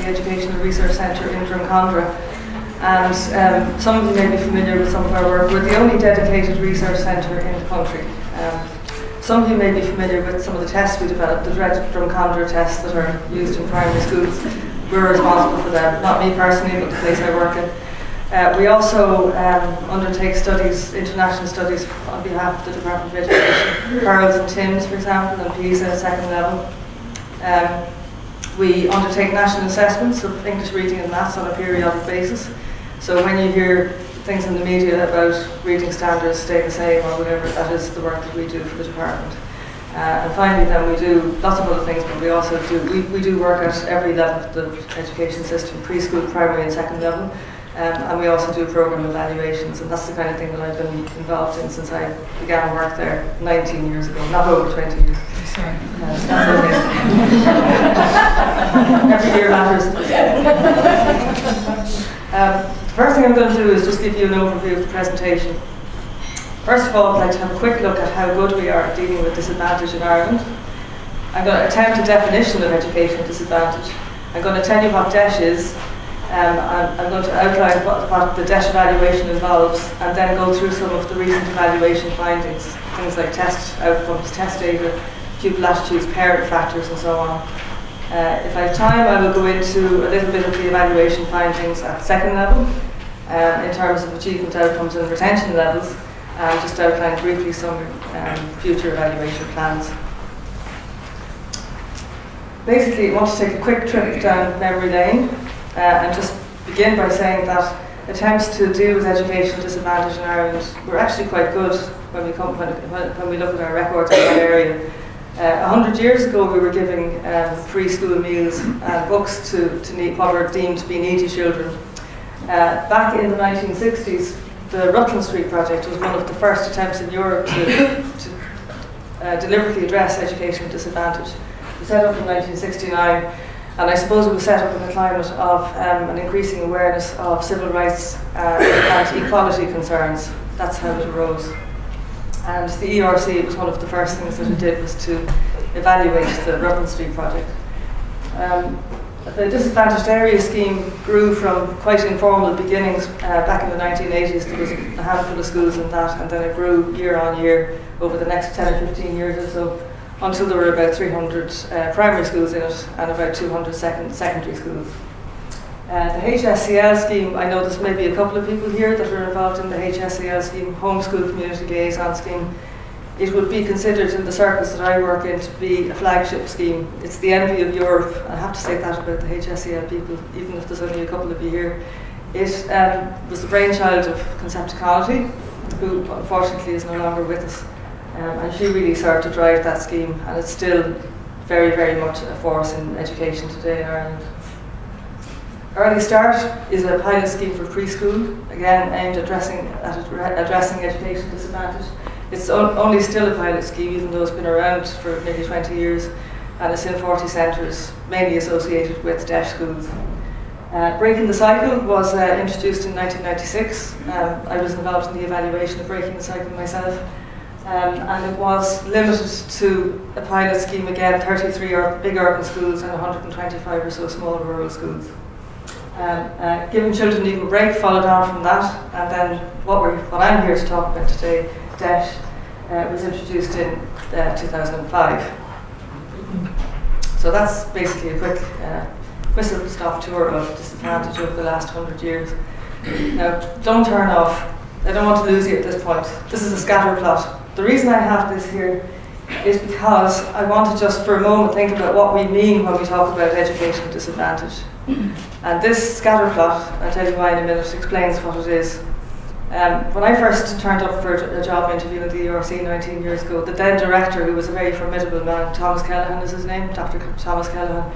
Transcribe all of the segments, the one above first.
the Educational Research Centre in Drumcondra. And some of you may be familiar with some of our work. We're the only dedicated research centre in the country. Some of you may be familiar with some of the tests we developed, the Drumcondra tests that are used in primary schools. We're responsible for them, not me personally, but the place I work in. We also undertake studies, international studies on behalf of the Department of Education, Pearls and Tims, for example, and PISA second level. We undertake national assessments of English reading and maths on a periodic basis. So when you hear things in the media about reading standards stay the same or whatever, that is the work that we do for the department. And finally then we do lots of other things, but we also do work at every level of the education system, preschool, primary and second level. And we also do programme evaluations, and that's the kind of thing that I've been involved in since I began work there 19 years ago, not over 20 years. Sorry. That's okay. Every year matters. The first thing I'm going to do is just give you an overview of the presentation. First of all, I'd like to have a quick look at how good we are at dealing with disadvantage in Ireland. I'm going to attempt a definition of educational disadvantage. I'm going to tell you what DEIS is. I'm going to outline what the DEIS evaluation involves, and then go through some of the recent evaluation findings, things like test outcomes, test data, pupil attitudes, parent factors, and so on. If I have time, I will go into a little bit of the evaluation findings at second level, in terms of achievement outcomes and retention levels, and just outline briefly some future evaluation plans. Basically, I want to take a quick trip down memory lane and just begin by saying that attempts to deal with educational disadvantage in Ireland were actually quite good when we look at our records in that area. 100 years ago, we were giving free school meals and books to what were deemed to be needy children. Back in the 1960s, the Rutland Street project was one of the first attempts in Europe to deliberately address educational disadvantage. It was set up in 1969, and I suppose it was set up in a climate of an increasing awareness of civil rights and equality concerns. That's how it arose. And the ERC, was one of the first things that it did was to evaluate the Rutland Street project. The disadvantaged area scheme grew from quite informal beginnings back in the 1980s. There was a handful of schools in that, and then it grew year on year over the next 10 or 15 years or so, until there were about 300 primary schools in it and about 200 secondary schools. The HSCL scheme, I know there's maybe a couple of people here that are involved in the HSCL scheme, Homeschool Community Liaison Scheme. It would be considered in the circles that I work in to be a flagship scheme. It's the envy of Europe. I have to say that about the HSCL people, even if there's only a couple of you here. It was the brainchild of Concepticology, who unfortunately is no longer with us. And she really served to drive that scheme, and it's still very, very much a force in education today in Ireland. Early Start is a pilot scheme for preschool, again aimed at addressing education disadvantage. It's only still a pilot scheme, even though it's been around for nearly 20 years, and it's in 40 centres, mainly associated with DEIS schools. Breaking the Cycle was introduced in 1996. I was involved in the evaluation of Breaking the Cycle myself. And it was limited to a pilot scheme, again, 33 big urban schools and 125 or so small rural schools. Giving Children Equal Break followed on from that, and then what I'm here to talk about today, DEIS, was introduced in 2005. So that's basically a quick whistle-stop tour of disadvantage over the last 100 years. Now, don't turn off. I don't want to lose you at this point. This is a scatter plot. The reason I have this here is because I want to just for a moment think about what we mean when we talk about educational disadvantage. And this scatter plot, I'll tell you why in a minute, explains what it is. When I first turned up for a job interview at the ERC 19 years ago, the then director, who was a very formidable man, Thomas Kellaghan is his name, Dr. Thomas Kellaghan,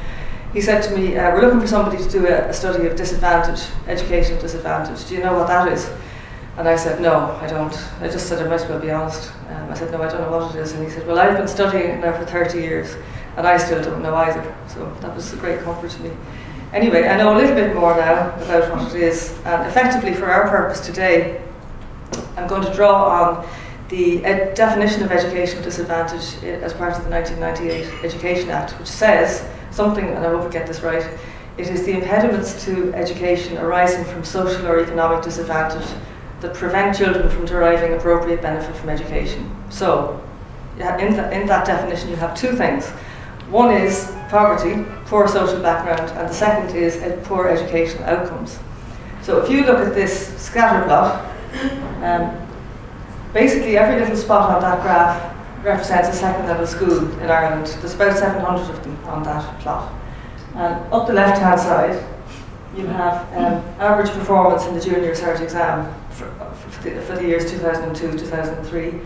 he said to me, we're looking for somebody to do a study of disadvantage, educational disadvantage. Do you know what that is? And I said, no, I don't. I just said, I might as well be honest. I said, no, I don't know what it is. And he said, well, I've been studying it now for 30 years, and I still don't know either. So that was a great comfort to me. Anyway, I know a little bit more now about what it is. And effectively, for our purpose today, I'm going to draw on the definition of educational disadvantage as part of the 1998 Education Act, which says something, and I hope I get this right, It is the impediments to education arising from social or economic disadvantage that prevent children from deriving appropriate benefit from education. So, in that definition, you have two things. One is poverty, poor social background, and the second is poor educational outcomes. So if you look at this scatter plot, basically every little spot on that graph represents a second level school in Ireland. There's about 700 of them on that plot. And up the left hand side, you have average performance in the junior cert exam for the years 2002-2003.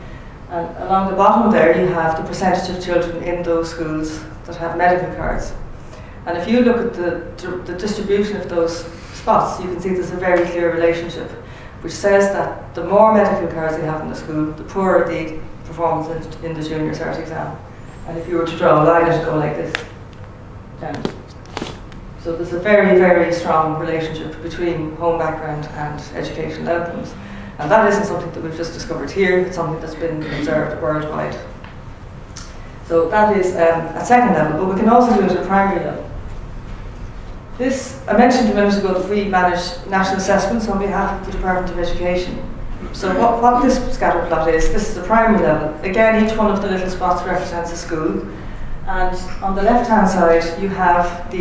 And along the bottom there, you have the percentage of children in those schools that have medical cards. And if you look at the distribution of those spots, you can see there's a very clear relationship, which says that the more medical cards they have in the school, the poorer the performance in the junior cert exam. And if you were to draw a line, it would go like this down. So there's a very, very strong relationship between home background and educational outcomes. And that isn't something that we've just discovered here, it's something that's been observed worldwide. So that is at second level, but we can also do it at primary level. This, I mentioned a minute ago that we manage national assessments on behalf of the Department of Education. So what this scatter plot is, this is the primary level. Again, each one of the little spots represents a school. And on the left-hand side, you have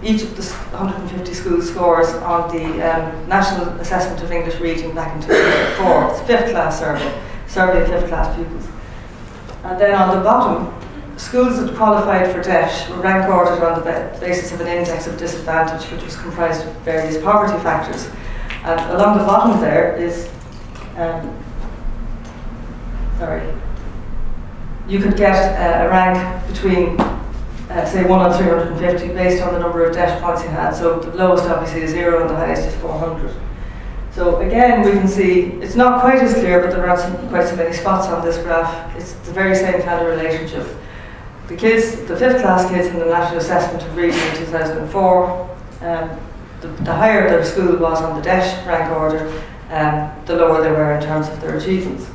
each of the 150 school scores on the National Assessment of English Reading back in 2004. It's a fifth class survey of fifth class pupils. And then on the bottom, schools that qualified for DEIS were rank ordered on the basis of an index of disadvantage, which was comprised of various poverty factors. And along the bottom there is, you could get a rank between, say, 1 and 350 based on the number of DEIS points you had. So the lowest obviously is 0 and the highest is 400. So again, we can see, it's not quite as clear, but there are quite so many spots on this graph. It's the very same kind of relationship. The kids, the fifth class kids in the National Assessment of Reading in 2004, the higher their school was on the DEIS rank order, the lower they were in terms of their achievements.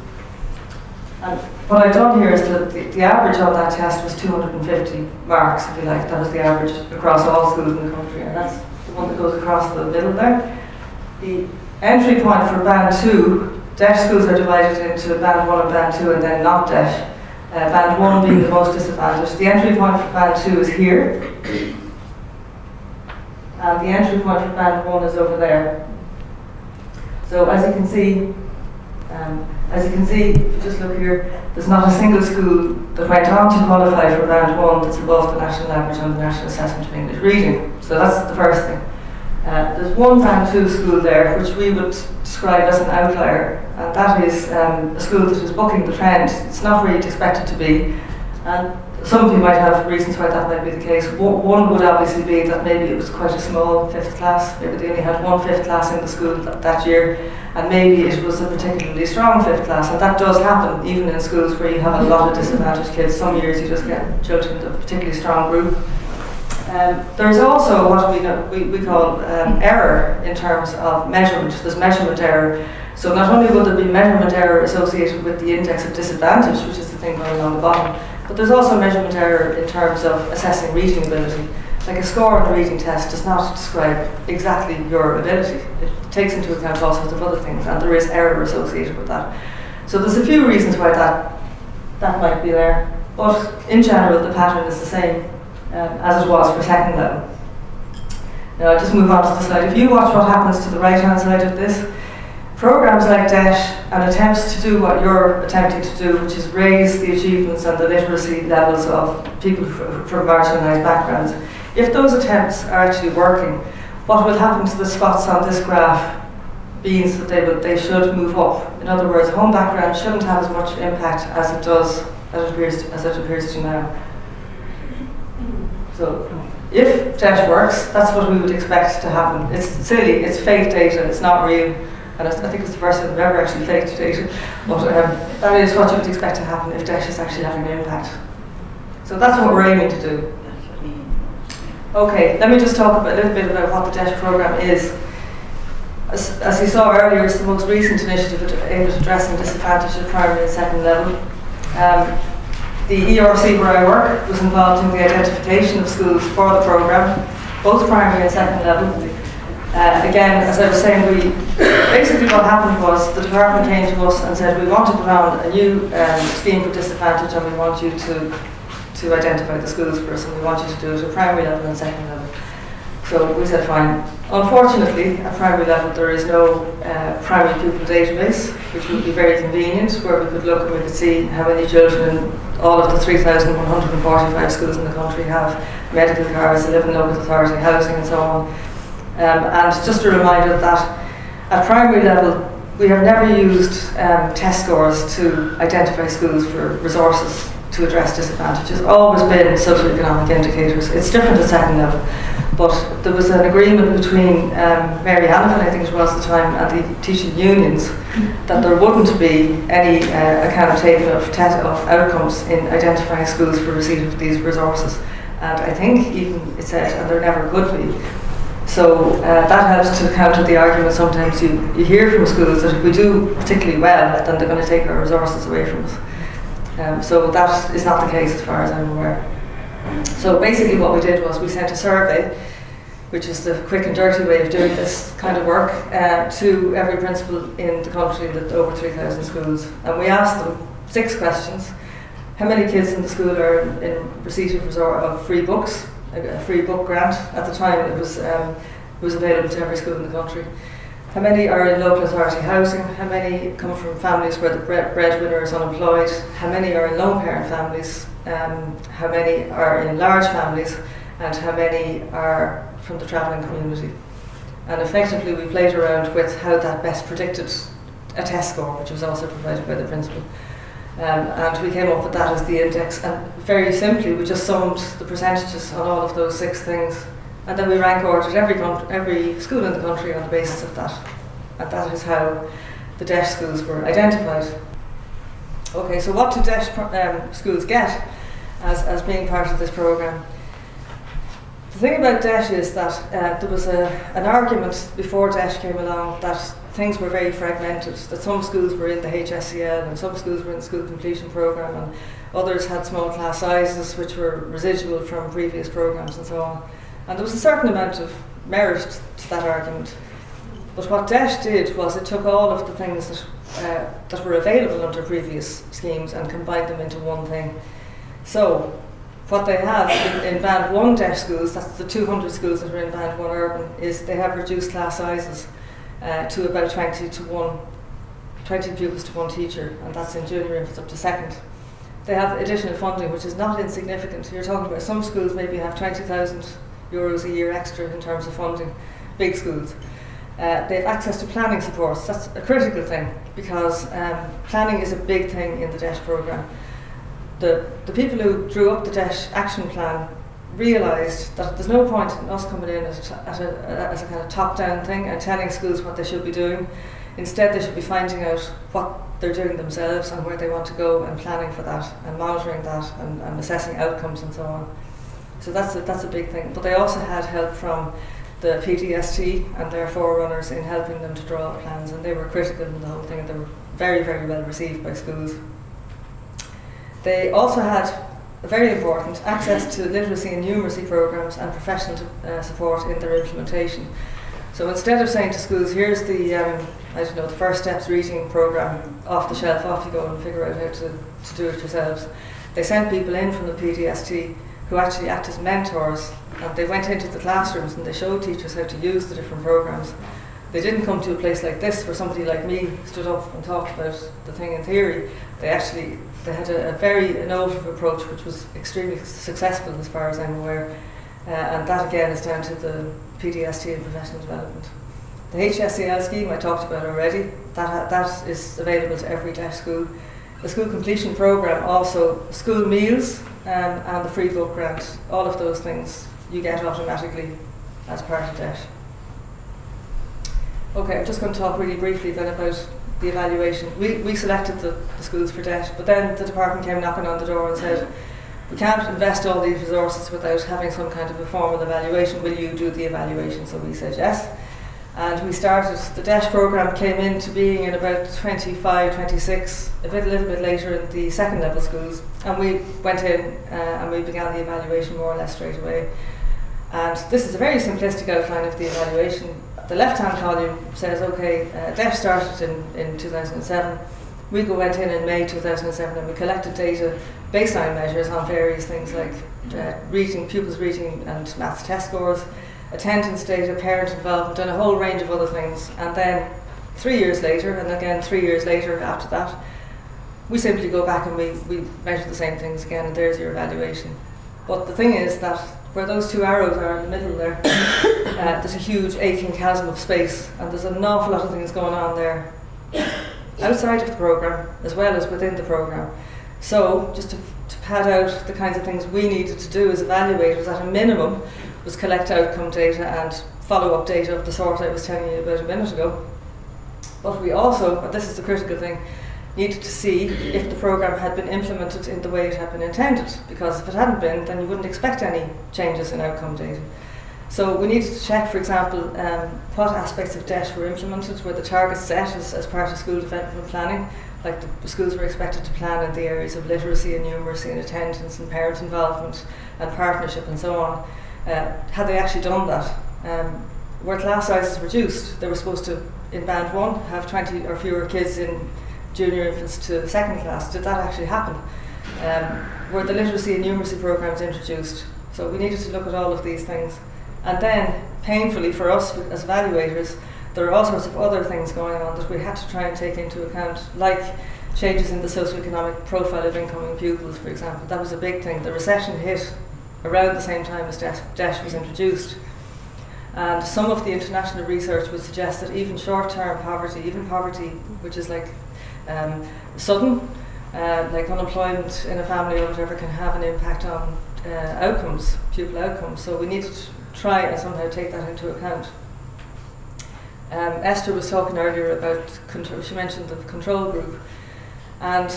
And what I've done here is that the average on that test was 250 marks, if you like. That was the average across all schools in the country, and that's the one that goes across the middle there. The entry point for Band 2, DEIS schools are divided into Band 1 and Band 2 and then not DEIS. Band 1 being the most disadvantaged. The entry point for Band 2 is here, and the entry point for Band 1 is over there. So as you can see, if you just look here, there's not a single school that went on to qualify for Band 1 that's above the national average on the National Assessment of English Reading. So that's the first thing. There's one Band 2 school there which we would describe as an outlier, and that is a school that is bucking the trend. It's not where you'd expect it to be, and some of you might have reasons why that might be the case. One would obviously be that maybe it was quite a small fifth class, maybe they only had one fifth class in the school that year, and maybe it was a particularly strong fifth class, and that does happen even in schools where you have a lot of disadvantaged kids. Some years you just get children with a particularly strong group. There's also what we call error in terms of measurement. There's measurement error. So not only will there be measurement error associated with the index of disadvantage, which is the thing going on the bottom, but there's also measurement error in terms of assessing reading ability. Like a score on a reading test does not describe exactly your ability. It takes into account all sorts of other things, and there is error associated with that. So there's a few reasons why that might be there, but in general the pattern is the same as it was for second level. Now I'll just move on to the slide. If you watch what happens to the right hand side of this, programs like DEIS and attempts to do what you're attempting to do, which is raise the achievements and the literacy levels of people from marginalised backgrounds, if those attempts are actually working, what will happen to the spots on this graph means that they should move up. In other words, home background shouldn't have as much impact as it appears to now. So if DEIS works, that's what we would expect to happen. It's silly, it's fake data, it's not real. And I think it's the first time we've ever actually faked data. But that is what you would expect to happen if DEIS is actually having an impact. So that's what we're aiming to do. Okay, let me just talk a little bit about what the DEIS programme is. As you saw earlier, it's the most recent initiative aimed at addressing disadvantage at primary and second level. The ERC where I work was involved in the identification of schools for the programme. both primary and second level. Again, as I was saying, basically what happened was the department came to us and said, we want to put on a new scheme for disadvantage, and we want you to identify the schools for us, and we want you to do it at primary level and second level. So we said fine. Unfortunately, at primary level there is no primary pupil database, which would be very convenient, where we could look and we could see how many children in all of the 3,145 schools in the country have medical cards, they live in local authority housing and so on. And just a reminder that at primary level we have never used test scores to identify schools for resources to address disadvantages. It's always been socioeconomic indicators. It's different at second level. But there was an agreement between Mary Hannafin, I think it was at the time, and the teaching unions that there wouldn't be any account taken of outcomes in identifying schools for receipt of these resources. And I think even it said, and there never could be. So that helps to counter the argument sometimes you hear from schools that if we do particularly well, then they're going to take our resources away from us. So that is not the case as far as I'm aware. So basically what we did was we sent a survey, which is the quick and dirty way of doing this kind of work, to every principal in the country that over 3,000 schools. And we asked them 6 questions. How many kids in the school are in receipt of free books, a free book grant? At the time it was available to every school in the country. How many are in local authority housing? How many come from families where the breadwinner is unemployed? How many are in lone parent families? How many are in large families? And how many are from the travelling community? And effectively we played around with how that best predicted a test score, which was also provided by the principal. And we came up with that as the index, and very simply we just summed the percentages on all of those 6 things, and then we rank ordered every school in the country on the basis of that. And that is how the DEIS schools were identified. Okay, so what do DEIS schools get as being part of this programme? The thing about DEIS is that there was an argument before DEIS came along that things were very fragmented, that some schools were in the HSCL and some schools were in the school completion programme, and others had small class sizes which were residual from previous programmes and so on. And there was a certain amount of merit to that argument. But what DEIS did was it took all of the things that were available under previous schemes and combined them into one thing. So what they have in Band 1 DEIS schools, that's the 200 schools that are in Band 1 urban, is they have reduced class sizes to about 20 pupils to 1 teacher, and that's in junior infants up to second. They have additional funding, which is not insignificant. You're talking about some schools maybe have €20,000 a year extra in terms of funding, big schools. They have access to planning supports. That's a critical thing, because planning is a big thing in the DEIS programme. The people who drew up the DEIS action plan realised that there's no point in us coming in as a kind of top-down thing and telling schools what they should be doing. Instead, they should be finding out what they're doing themselves and where they want to go, and planning for that and monitoring that and assessing outcomes and so on. So that's a big thing. But they also had help from the PTST and their forerunners in helping them to draw up plans, and they were critical in the whole thing, and they were very, very well received by schools. They also had, very important, access to literacy and numeracy programmes and professional support in their implementation. So instead of saying to schools, here's the the First Steps reading programme off the shelf, off you go and figure out how to do it yourselves, they sent people in from the PTST who actually act as mentors, and they went into the classrooms and they showed teachers how to use the different programmes. They didn't come to a place like this where somebody like me stood up and talked about the thing in theory. They had a very innovative approach, which was extremely successful as far as I'm aware, and that again is down to the PTST and professional development. The HSCL scheme I talked about already, that is available to every DEIS school. The school completion programme also, school meals and the free book grant, all of those things you get automatically as part of DEIS. Okay, I'm just going to talk really briefly then about the evaluation. We selected the schools for DEIS, but then the department came knocking on the door and said, we can't invest all these resources without having some kind of a formal evaluation. Will you do the evaluation? So we said yes. And we started, the DEIS programme came into being in about 25, 26, a little bit later in the second level schools. And we went in and we began the evaluation more or less straight away. And this is a very simplistic outline of the evaluation. The left-hand column says, okay, DEIS started in 2007. We went in May 2007 and we collected data, baseline measures on various things like pupils' reading and maths test scores, attendance data, parent involvement, and a whole range of other things. And then 3 years later, and again 3 years later after that, we simply go back and we measure the same things again, and there's your evaluation. But the thing is that where those two arrows are in the middle there, there's a huge aching chasm of space, and there's an awful lot of things going on there outside of the programme as well as within the programme. So just to pad out the kinds of things we needed to do as evaluators at a minimum was collect outcome data and follow-up data of the sort I was telling you about a minute ago. But we also, and this is the critical thing, needed to see if the programme had been implemented in the way it had been intended, because if it hadn't been, then you wouldn't expect any changes in outcome data. So we needed to check, for example, what aspects of DEIS were implemented, were the targets set as part of school development planning, like the schools were expected to plan in the areas of literacy and numeracy and attendance and parent involvement and partnership and so on. Had they actually done that? Were class sizes reduced? They were supposed to, in band 1, have 20 or fewer kids in junior infants to second class. Did that actually happen? Were the literacy and numeracy programmes introduced? So we needed to look at all of these things. And then, painfully for us as evaluators, there are all sorts of other things going on that we had to try and take into account, like changes in the socioeconomic profile of incoming pupils, for example. That was a big thing. The recession hit around the same time as DEIS was introduced. And some of the international research would suggest that even short-term poverty, even poverty which is like sudden, like unemployment in a family or whatever, can have an impact on outcomes, pupil outcomes. So we needed to try and somehow take that into account. Esther was talking earlier about control. She mentioned the control group, and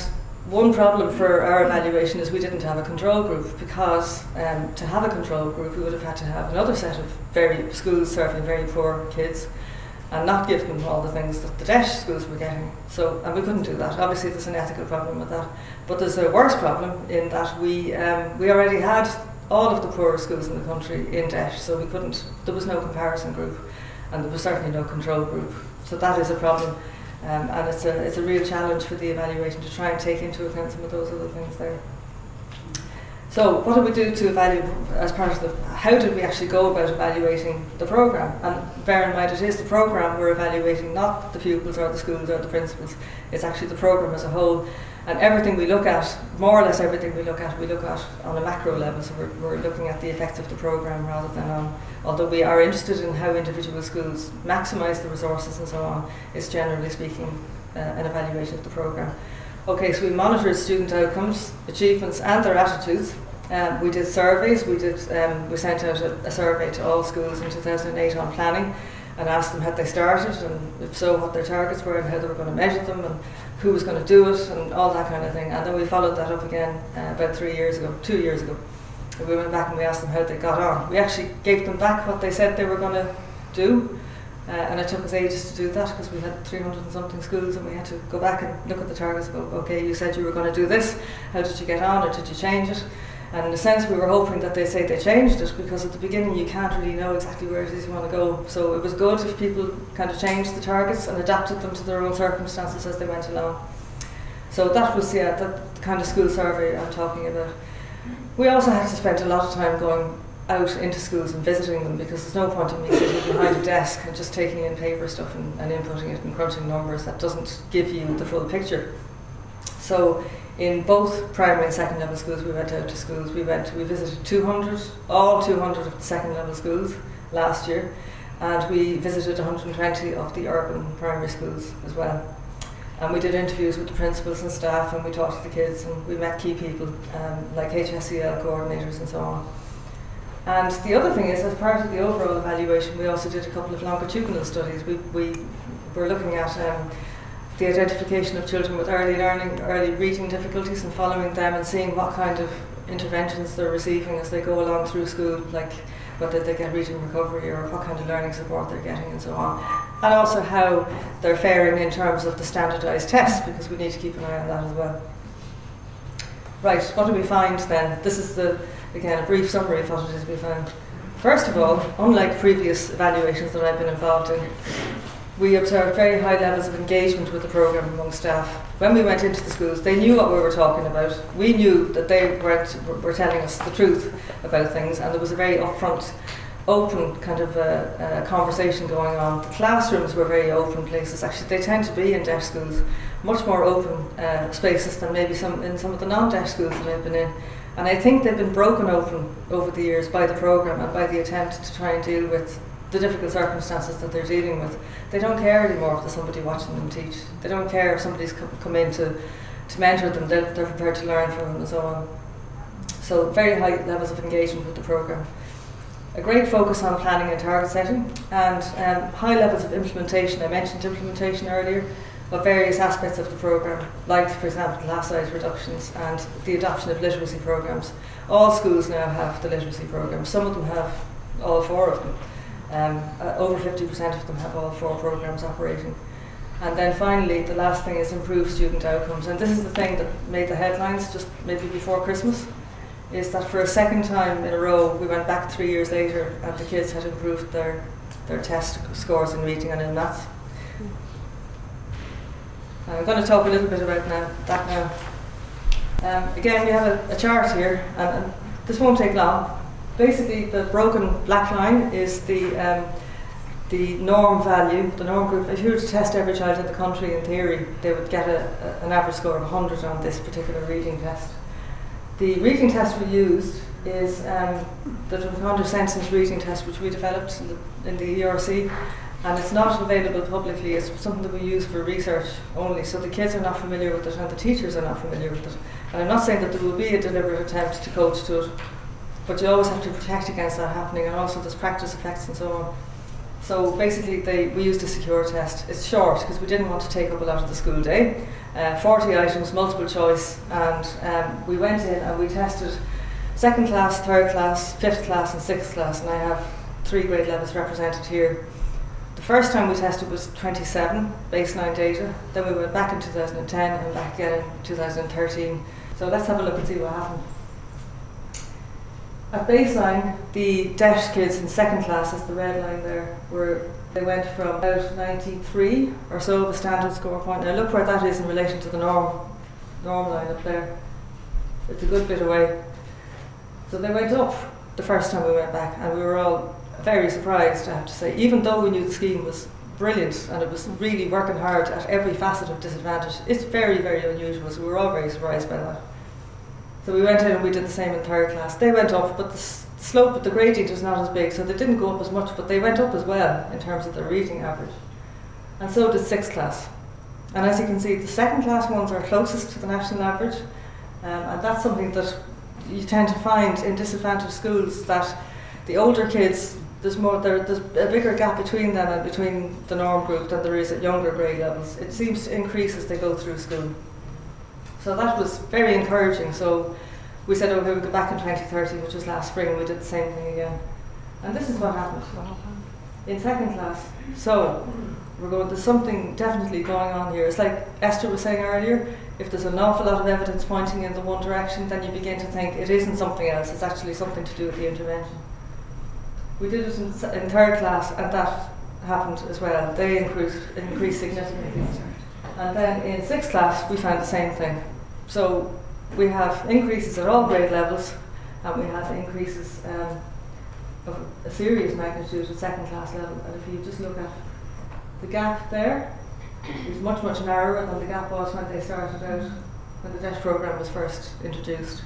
one problem for our evaluation is we didn't have a control group, because to have a control group we would have had to have another set of schools serving very poor kids and not give them all the things that the DEIS schools were getting. So, and we couldn't do that. Obviously there's an ethical problem with that, but there's a worse problem in that we already had all of the poorer schools in the country in DEIS, so we couldn't, there was no comparison group, and there was certainly no control group. So that is a problem, and it's a real challenge for the evaluation to try and take into account some of those other things there. So what did we do to evaluate as part of how did we actually go about evaluating the programme? And bear in mind, it is the programme we're evaluating, not the pupils or the schools or the principals. It's actually the programme as a whole. And everything we look at, more or less everything we look at on a macro level. So we're looking at the effects of the programme rather than on, although we are interested in how individual schools maximise the resources and so on, it's generally speaking an evaluation of the programme. Okay, so we monitored student outcomes, achievements and their attitudes. We did surveys. We sent out a survey to all schools in 2008 on planning and asked them had they started, and if so what their targets were and how they were going to measure them and who was going to do it and all that kind of thing. And then we followed that up again about 2 years ago. And we went back and we asked them how they got on. We actually gave them back what they said they were going to do. And it took us ages to do that because we had 300 and something schools, and we had to go back and look at the targets and go, okay, you said you were going to do this, how did you get on, or did you change it? And in a sense we were hoping that they say they changed it, because at the beginning you can't really know exactly where it is you want to go. So it was good if people kind of changed the targets and adapted them to their own circumstances as they went along. So that was the kind of school survey I'm talking about. We also had to spend a lot of time going out into schools and visiting them, because there's no point in me sitting behind a desk and just taking in paper stuff and inputting it and crunching numbers. That doesn't give you the full picture. So in both primary and second level schools we went out to schools. We visited all 200 of the second level schools last year, and we visited 120 of the urban primary schools as well. And we did interviews with the principals and staff, and we talked to the kids, and we met key people like hUallacháin coordinators and so on. And the other thing is, as part of the overall evaluation, we also did a couple of longitudinal studies. We were looking at the identification of children with early learning, early reading difficulties, and following them and seeing what kind of interventions they're receiving as they go along through school, like whether they get reading recovery or what kind of learning support they're getting and so on. And also how they're faring in terms of the standardised tests, because we need to keep an eye on that as well. Right, what do we find then? This is again, a brief summary of what it is we found. First of all, unlike previous evaluations that I've been involved in, we observed very high levels of engagement with the programme among staff. When we went into the schools, they knew what we were talking about. We knew that they were telling us the truth about things, and there was a very upfront, open kind of conversation going on. The classrooms were very open places. Actually, they tend to be in DEIS schools, much more open spaces than maybe in some of the non-DEIS schools that I've been in. And I think they've been broken open over the years by the programme and by the attempt to try and deal with the difficult circumstances that they're dealing with. They don't care anymore if there's somebody watching them teach. They don't care if somebody's come in to mentor them. They're prepared to learn from them and so on. So very high levels of engagement with the programme. A great focus on planning and target setting, and high levels of implementation. I mentioned implementation earlier, of various aspects of the programme, like, for example, class size reductions and the adoption of literacy programmes. All schools now have the literacy programmes. Some of them have all 4 of them. Over 50% of them have all 4 programmes operating. And then finally, the last thing is improved student outcomes. And this is the thing that made the headlines just maybe before Christmas, is that for a second time in a row, we went back 3 years later and the kids had improved their test scores in reading and in maths. I'm going to talk a little bit about that now. Again, we have a chart here, and this won't take long. Basically, the broken black line is the norm value, the norm group. If you were to test every child in the country, in theory, they would get an average score of 100 on this particular reading test. The reading test we used is the Recounter Sentence reading test, which we developed in the ERC, and it's not available publicly. It's something that we use for research only, so the kids are not familiar with it and the teachers are not familiar with it. And I'm not saying that there will be a deliberate attempt to coach to it, but you always have to protect against that happening, and also there's practice effects and so on. So basically we used a secure test. It's short because we didn't want to take up a lot of the school day. 40 items, multiple choice, and we went in and we tested 2nd class, 3rd class, 5th class and 6th class, and I have 3 grade levels represented here. The first time we tested was 27 baseline data, then we went back in 2010 and back again in 2013. So let's have a look and see what happened. At baseline, the DEIS kids in 2nd class, that's the red line there, they went from about 93 or so of a standard score point. Now look where that is in relation to the norm line up there. It's a good bit away. So they went up the first time we went back, and we were all very surprised, I have to say, even though we knew the scheme was brilliant and it was really working hard at every facet of disadvantage. It's very, very unusual, so we were all very surprised by that. So we went in and we did the same in 3rd class. They went up, but the slope of the gradient was not as big, so they didn't go up as much, but they went up as well in terms of their reading average. And so did 6th class. And as you can see, the 2nd class ones are closest to the national average, and that's something that you tend to find in disadvantaged schools, that the older kids, there's a bigger gap between them and between the norm group than there is at younger grade levels. It seems to increase as they go through school. So that was very encouraging. So we said, okay, we'll go back in 2030, which was last spring, and we did the same thing again. And this is what happened in 2nd class. So there's something definitely going on here. It's like Esther was saying earlier, if there's an awful lot of evidence pointing in the one direction, then you begin to think it isn't something else, it's actually something to do with the intervention. We did it in 3rd class, and that happened as well. They increased significantly. And then in 6th class, we found the same thing. So we have increases at all grade levels, and we have increases of a serious magnitude at 2nd class level. And if you just look at the gap there, it's much, much narrower than the gap was when they started out, when the DEIS programme was first introduced.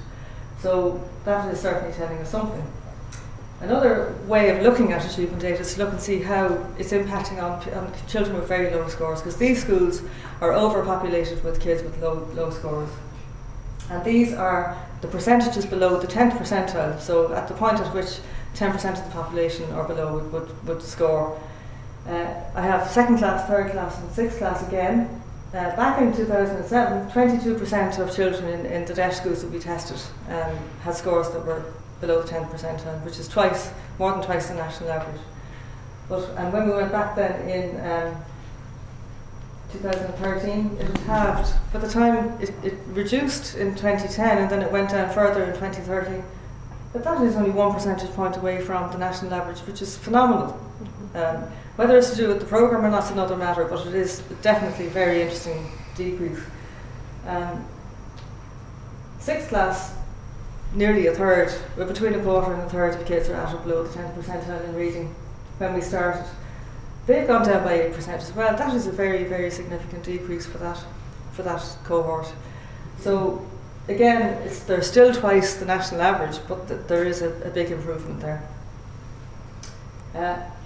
So that is certainly telling us something. Another way of looking at achievement data is to look and see how it's impacting on children with very low scores, because these schools are overpopulated with kids with low scores. And these are the percentages below the 10th percentile, so at the point at which 10% of the population or below would score. I have 2nd class, 3rd class and 6th class again. Back in 2007, 22% of children in the DEIS schools that we tested had scores that were below the 10th percentile, which is more than twice the national average. And when we went back then in 2013, it was halved. By the time it reduced in 2010, and then it went down further in 2030, but that is only 1 percentage point away from the national average, which is phenomenal. Whether it's to do with the programme or not is another matter, but it is definitely a very interesting decrease. Sixth class, nearly a third, between a quarter and a third of kids are at or below the 10th percentile in reading when we started. They've gone down by 8% as well. That is a very, very significant decrease for that cohort. So again, they're still twice the national average, but there is a big improvement there.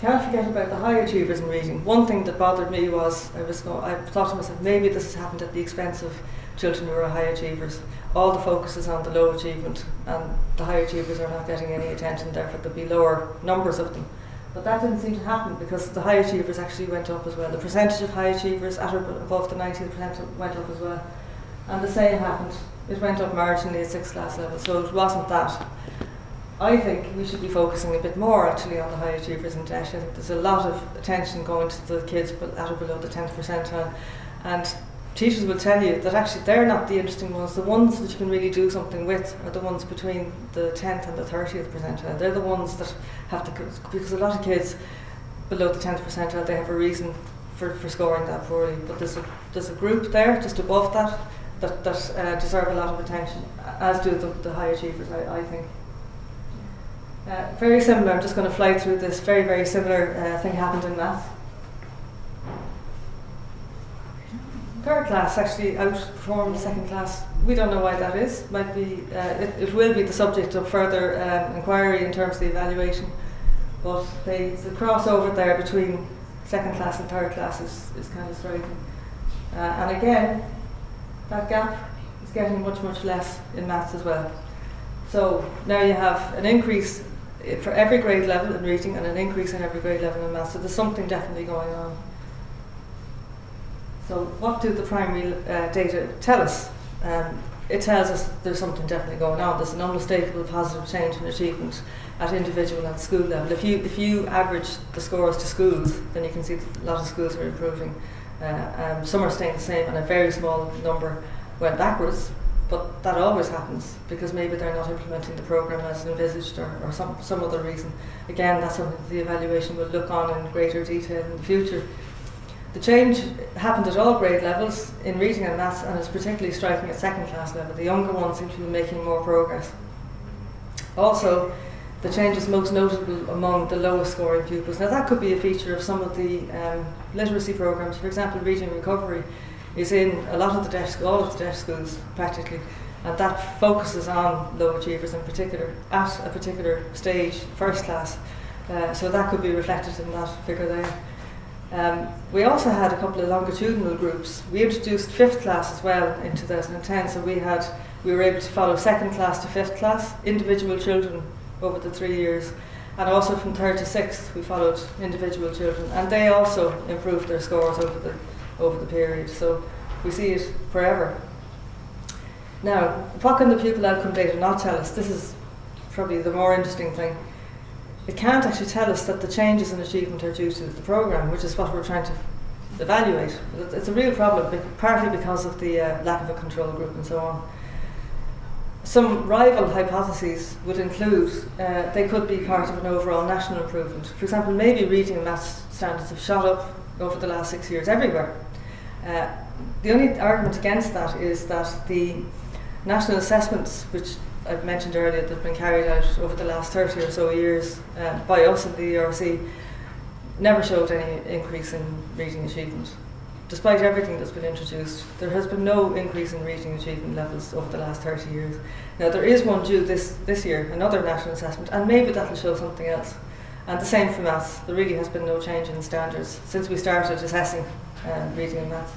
Can't forget about the high achievers in reading. One thing that bothered me was I thought to myself, maybe this has happened at the expense of children who are high achievers. All the focus is on the low achievement, and the high achievers are not getting any attention, therefore there'll be lower numbers of them. But that didn't seem to happen, because the high achievers actually went up as well. The percentage of high achievers at or above the 90% went up as well. And the same happened. It went up marginally at 6th class level, so it wasn't that. I think we should be focusing a bit more actually on the high achievers in DEIS. I think there's a lot of attention going to the kids at or below the 10th percentile. And teachers will tell you that actually they're not the interesting ones. The ones that you can really do something with are the ones between the 10th and the 30th percentile. They're the ones that have to, because a lot of kids below the 10th percentile, they have a reason for scoring that poorly. But there's a group there just above that deserve a lot of attention, as do the high achievers, I think. Very similar, I'm just going to fly through this, very, very similar thing happened in maths. Third class actually outperformed second class. We don't know why that is. Might be, it will be the subject of further inquiry in terms of the evaluation. But the crossover there between second class and third class is kind of striking. And again, that gap is getting much, much less in maths as well. So now you have an increase for every grade level in reading and an increase in every grade level in maths. So there's something definitely going on. So what do the primary data tell us? It tells us there's something definitely going on. There's an unmistakable positive change in achievement at individual and school level. If you average the scores to schools, then you can see that a lot of schools are improving. Some are staying the same, and a very small number went backwards. But that always happens, because maybe they're not implementing the programme as envisaged, or some other reason. Again, that's something the evaluation will look on in greater detail in the future. The change happened at all grade levels in reading and maths, and is particularly striking at second class level. The younger ones seem to be making more progress. Also, the change is most notable among the lowest scoring pupils. Now that could be a feature of some of the literacy programmes. For example, Reading Recovery is in a lot of the DEIS, all of the DEIS schools practically, and that focuses on low achievers in particular, at a particular stage, first class. So that could be reflected in that figure there. We also had a couple of longitudinal groups. We introduced 5th class as well in 2010, so we were able to follow 2nd class to 5th class, individual children over the 3 years, and also from 3rd to 6th we followed individual children, and they also improved their scores over the period. So we see it forever. Now, what can the pupil outcome data not tell us? This is probably the more interesting thing. It can't actually tell us that the changes in achievement are due to the programme, which is what we're trying to evaluate. It's a real problem, partly because of the lack of a control group and so on. Some rival hypotheses would include they could be part of an overall national improvement. For example, maybe reading and maths standards have shot up over the last 6 years everywhere. The only argument against that is that the national assessments, which I've mentioned earlier, that have been carried out over the last 30 or so years by us in the ERC, never showed any increase in reading achievement. Despite everything that's been introduced, there has been no increase in reading achievement levels over the last 30 years. Now there is one due this year, another national assessment, and maybe that will show something else. And the same for maths. There really has been no change in standards since we started assessing reading and maths.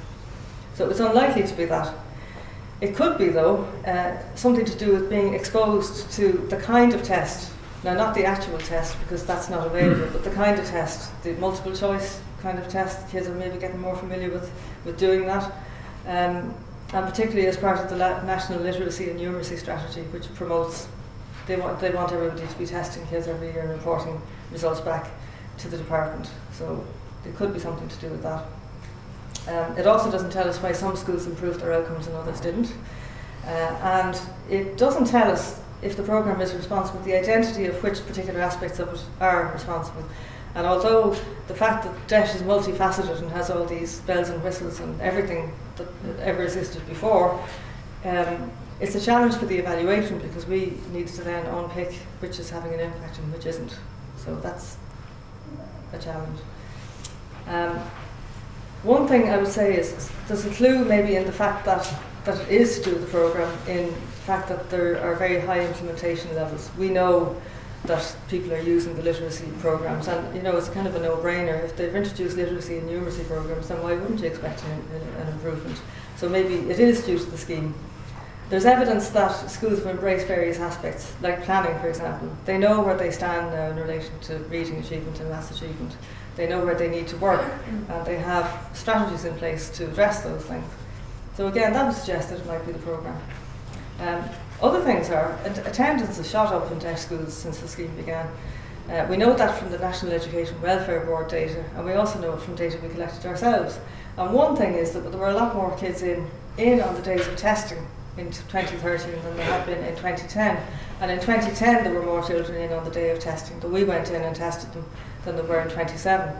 So it's unlikely to be that. It could be, though, something to do with being exposed to the kind of test. Now, not the actual test, because that's not available, but the kind of test, the multiple choice kind of test. Kids are maybe getting more familiar with doing that. And particularly as part of the National Literacy and Numeracy Strategy, which promotes, they want everybody to be testing kids every year and reporting results back to the department. So it could be something to do with that. It also doesn't tell us why some schools improved their outcomes and others didn't. And it doesn't tell us if the programme is responsible, the identity of which particular aspects of it are responsible. And although the fact that DEIS is multifaceted and has all these bells and whistles and everything that ever existed before, it's a challenge for the evaluation, because we need to then unpick which is having an impact and which isn't. So that's a challenge. One thing I would say is there's a clue maybe in the fact that it is to do with the programme, in the fact that there are very high implementation levels. We know that people are using the literacy programmes, and it's kind of a no-brainer. If they've introduced literacy and numeracy programmes, then why wouldn't you expect an improvement? So maybe it is due to the scheme. There's evidence that schools have embraced various aspects, like planning, for example. They know where they stand now in relation to reading achievement and maths achievement. They know where they need to work, and they have strategies in place to address those things. So again, that would suggest that it might be the programme. Other things are, attendance has shot up in DEIS schools since the scheme began. We know that from the National Education Welfare Board data, and we also know it from data we collected ourselves. And one thing is that there were a lot more kids in on the days of testing in 2013 than there had been in 2010. And in 2010 there were more children in on the day of testing, but we went in and tested them, than there were in 27.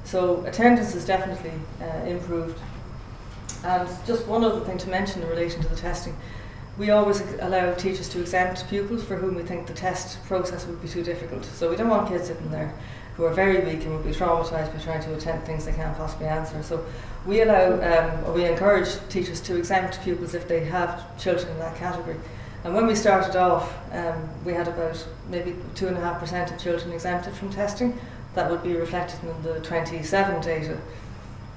So attendance has definitely improved. And just one other thing to mention in relation to the testing, we always allow teachers to exempt pupils for whom we think the test process would be too difficult. So we don't want kids sitting there who are very weak and will be traumatised by trying to attempt things they can't possibly answer. So we allow, or we encourage teachers to exempt pupils if they have children in that category. And when we started off, we had about maybe 2.5% of children exempted from testing. That would be reflected in the 27 data,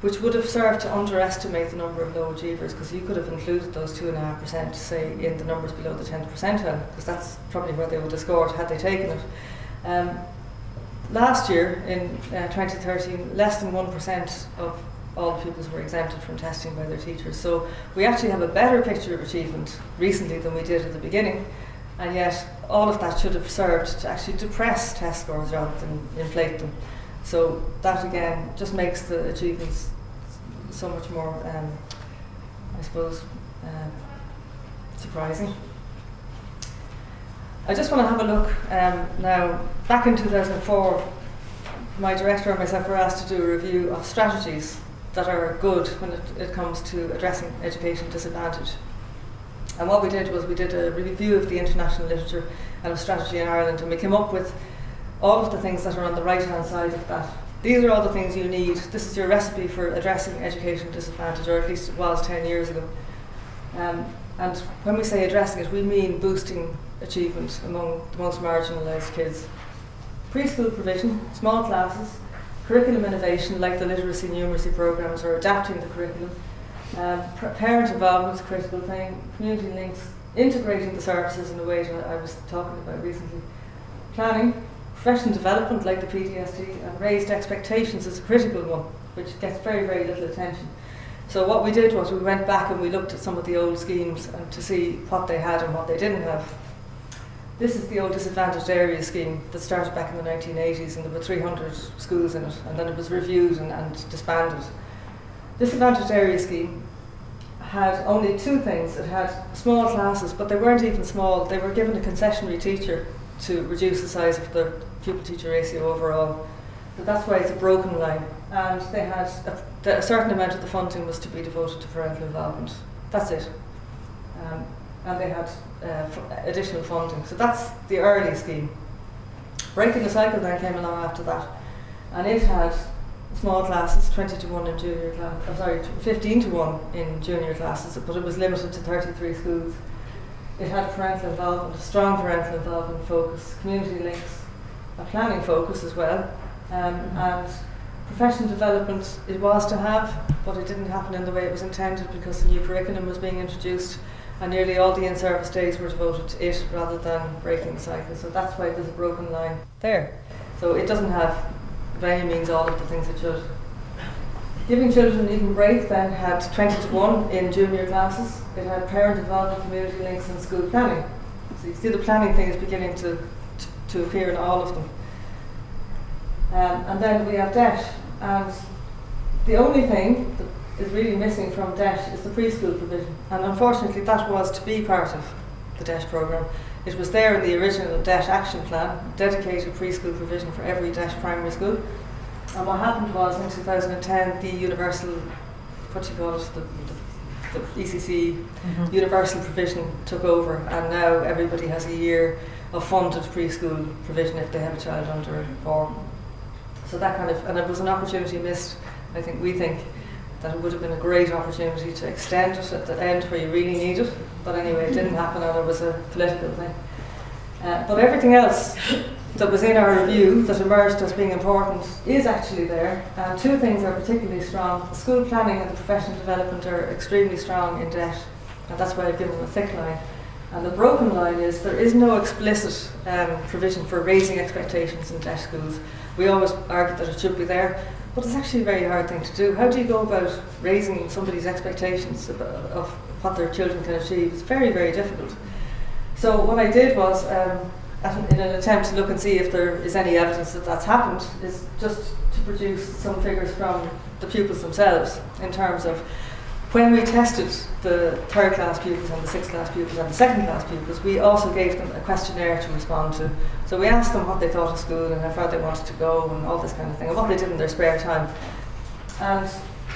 which would have served to underestimate the number of low achievers, because you could have included those 2.5%, say, in the numbers below the 10th percentile, because that's probably where they would have scored had they taken it. Last year, in 2013, less than 1% of all pupils were exempted from testing by their teachers. So we actually have a better picture of achievement recently than we did at the beginning, and yet all of that should have served to actually depress test scores rather than inflate them. So that again just makes the achievements so much more, I suppose, surprising. I just want to have a look now. Back in 2004, my director and myself were asked to do a review of strategies that are good when it comes to addressing education disadvantage. And what we did was we did a review of the international literature and of strategy in Ireland, and we came up with all of the things that are on the right-hand side of that. These are all the things you need. This is your recipe for addressing education disadvantage, or at least it was 10 years ago. And when we say addressing it, we mean boosting achievement among the most marginalised kids. Preschool provision, small classes, curriculum innovation like the literacy and numeracy programmes, or adapting the curriculum. Parent involvement is a critical thing. Community links, integrating the services in a way that I was talking about recently. Planning, professional development like the Ph.D. and raised expectations is a critical one, which gets very, very little attention. So what we did was we went back and we looked at some of the old schemes and to see what they had and what they didn't have. This is the old disadvantaged area scheme that started back in the 1980s, and there were 300 schools in it, and then it was reviewed and disbanded. Disadvantaged area scheme had only two things. It had small classes, but they weren't even small. They were given a concessionary teacher to reduce the size of the pupil-teacher ratio overall. So that's why it's a broken line. And they had a certain amount of the funding was to be devoted to parental involvement. That's it. And they had additional funding. So that's the early scheme. Breaking the Cycle then came along after that, and it had small classes, 20 to 1 in junior class, 15 to 1 in junior classes, but it was limited to 33 schools. It had parental involvement, a strong parental involvement focus, community links, a planning focus as well, and professional development it was to have, but it didn't happen in the way it was intended because the new curriculum was being introduced, and nearly all the in-service days were devoted to it rather than breaking the cycle. So that's why there's a broken line there. So it doesn't have, by any means, all of the things it should. Giving Children an Even Break then had 20 to 1 in junior classes. It had parent involvement, community links, and school planning. So you see the planning thing is beginning to appear in all of them. And then we have DEIS, and the only thing that is really missing from DEIS is the preschool provision, and unfortunately that was to be part of the DEIS programme. It was there in the original DEIS action plan, dedicated preschool provision for every DEIS primary school. And what happened was in 2010, the universal, what do you call it, the ECC universal provision took over, and now everybody has a year of funded preschool provision if they have a child under 4. So that kind of, and it was an opportunity missed. We think that it would have been a great opportunity to extend it at the end where you really need it. But anyway, it didn't happen, and it was a political thing. But everything else that was in our review that emerged as being important is actually there. And 2 things are particularly strong. The school planning and the professional development are extremely strong in DEIS, and that's why I've given them a thick line. And the broken line is there is no explicit provision for raising expectations in DEIS schools. We always argue that it should be there, but it's actually a very hard thing to do. How do you go about raising somebody's expectations of what their children can achieve? It's very, very difficult. So what I did was, in an attempt to look and see if there is any evidence that that's happened, is just to produce some figures from the pupils themselves in terms of when we tested the 3rd class pupils and the 6th class pupils and the 2nd class pupils, we also gave them a questionnaire to respond to. So we asked them what they thought of school and how far they wanted to go and all this kind of thing, and what they did in their spare time. And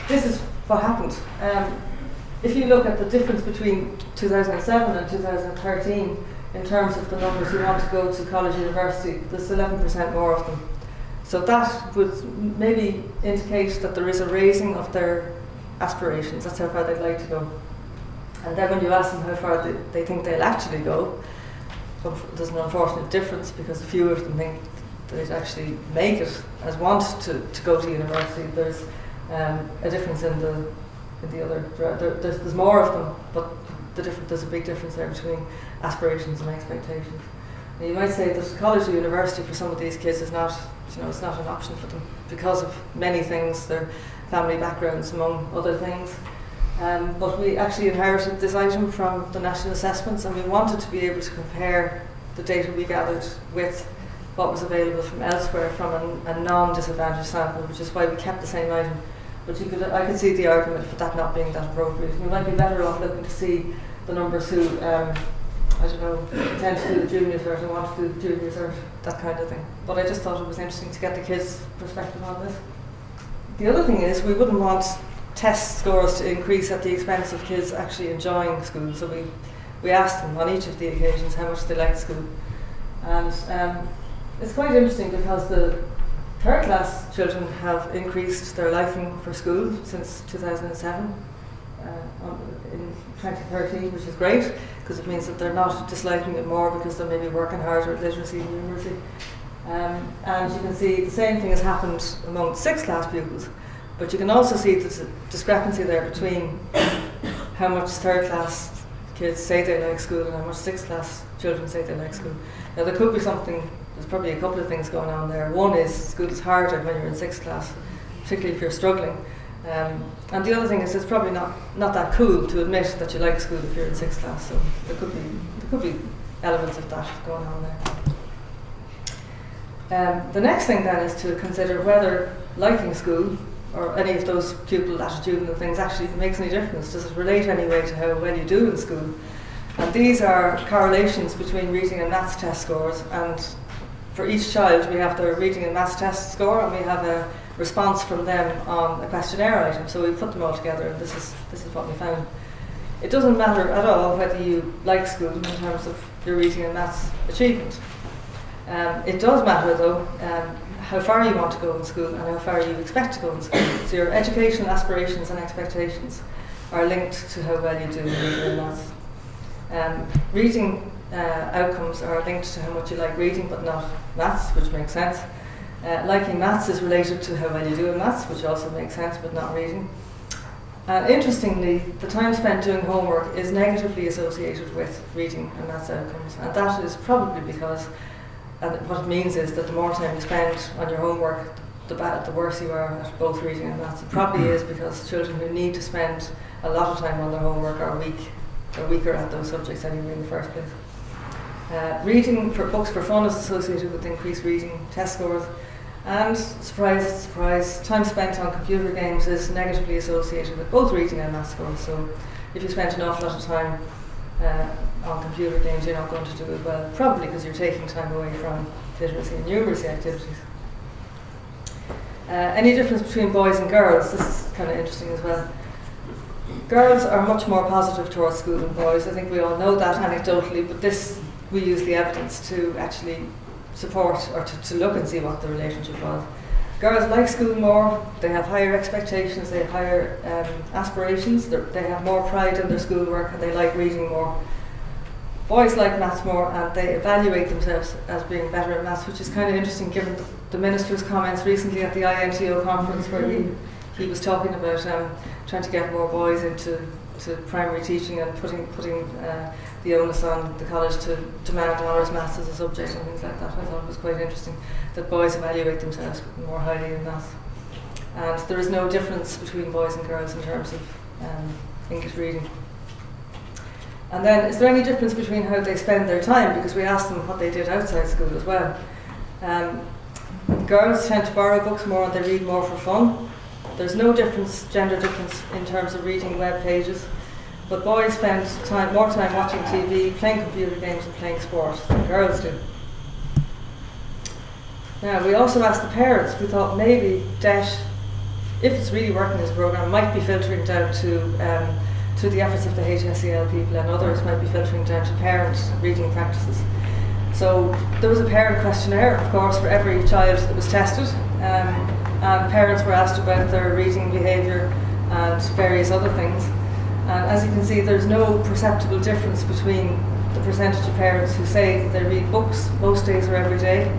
this is what happened. If you look at the difference between 2007 and 2013 in terms of the numbers who want to go to college, university, there's 11% more of them. So that would maybe indicate that there is a raising of their aspirations. That's how far they'd like to go. And then when you ask them how far they think they'll actually go, there's an unfortunate difference, because a few of them think they'd actually make it as want to go to university. There's a difference in the other. There's more of them, but there's a big difference there between aspirations and expectations. And you might say that college or university for some of these kids is not, it's not an option for them because of many things, their family backgrounds among other things. But we actually inherited this item from the national assessments, and we wanted to be able to compare the data we gathered with what was available from elsewhere from a non-disadvantaged sample, which is why we kept the same item. But I could see the argument for that not being that appropriate. We might be better off looking to see the numbers who, intend to do the junior cert and want to do the junior cert, that kind of thing. But I just thought it was interesting to get the kids' perspective on this. The other thing is we wouldn't want test scores to increase at the expense of kids actually enjoying school. So we asked them on each of the occasions how much they liked school. And it's quite interesting because the 3rd class children have increased their liking for school since 2007 in 2013, which is great, because it means that they're not disliking it more because they're maybe working harder at literacy and numeracy. And you can see the same thing has happened among 6th class pupils, but you can also see the discrepancy there between how much 3rd class kids say they like school and how much 6th class children say they like school. Now there could be there's probably a couple of things going on there. One is school is harder when you're in 6th class, particularly if you're struggling. And the other thing is it's probably not that cool to admit that you like school if you're in 6th class, so there could be elements of that going on there. The next thing then is to consider whether liking school or any of those pupil attitudinal things actually makes any difference. Does it relate anyway to how well you do in school? And these are correlations between reading and maths test scores, and for each child we have their reading and maths test score, and we have a response from them on a questionnaire item. So we put them all together, and this is what we found. It doesn't matter at all whether you like school in terms of your reading and maths achievement. It does matter though how far you want to go in school and how far you expect to go in school. So your educational aspirations and expectations are linked to how well you do in reading and maths. Reading outcomes are linked to how much you like reading but not maths, which makes sense. Liking maths is related to how well you do in maths, which also makes sense, but not reading. And interestingly, the time spent doing homework is negatively associated with reading and maths outcomes, and that is probably because, and what it means is that the more time you spend on your homework, the worse you are at both reading and maths. It probably is because children who need to spend a lot of time on their homework are weaker at those subjects anyway in the first place. Reading for books for fun is associated with increased reading test scores. And surprise, surprise, time spent on computer games is negatively associated with both reading and maths scores. So if you spent an awful lot of time on computer games, you're not going to do it well, probably because you're taking time away from literacy and numeracy activities. Any difference between boys and girls? This is kind of interesting as well. Girls are much more positive towards school than boys. I think we all know that anecdotally, but this, we use the evidence to actually support or to look and see what the relationship was. Girls like school more, they have higher expectations, they have higher aspirations, they have more pride in their schoolwork, and they like reading more. Boys like maths more, and they evaluate themselves as being better at maths, which is kind of interesting given the Minister's comments recently at the INTO conference, where he was talking about trying to get more boys into primary teaching and putting the onus on the college to demand honours maths as a subject and things like that. I thought it was quite interesting that boys evaluate themselves more highly in maths. And there is no difference between boys and girls in terms of English reading. And then, is there any difference between how they spend their time? Because we asked them what they did outside school as well. Girls tend to borrow books more and they read more for fun. There's no gender difference in terms of reading web pages, but boys spend more time watching TV, playing computer games and playing sport than girls do. Now, we also asked the parents. We thought maybe DEIS, if it's really working as a programme, might be filtering down to the efforts of the HSEL people, and others might be filtering down to parents' reading practices. So there was a parent questionnaire, of course, for every child that was tested. And parents were asked about their reading behaviour and various other things. And as you can see, there's no perceptible difference between the percentage of parents who say that they read books most days or every day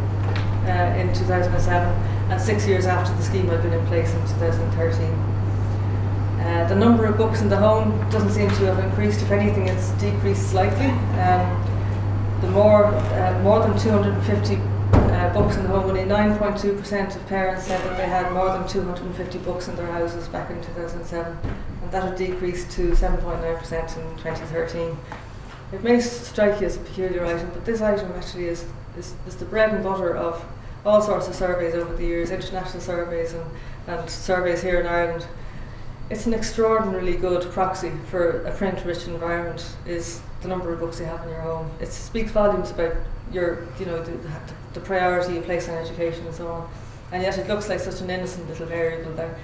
in 2007 and 6 years after the scheme had been in place in 2013. The number of books in the home doesn't seem to have increased. If anything, it's decreased slightly. More than 250 books in the home, only 9.2% of parents said that they had more than 250 books in their houses back in 2007, and that had decreased to 7.9% in 2013. It may strike you as a peculiar item, but this item actually is the bread and butter of all sorts of surveys over the years, international surveys and surveys here in Ireland. It's an extraordinarily good proxy for a print-rich environment, is the number of books you have in your home. It speaks volumes about the priority you place on education and so on, and yet it looks like such an innocent little variable there.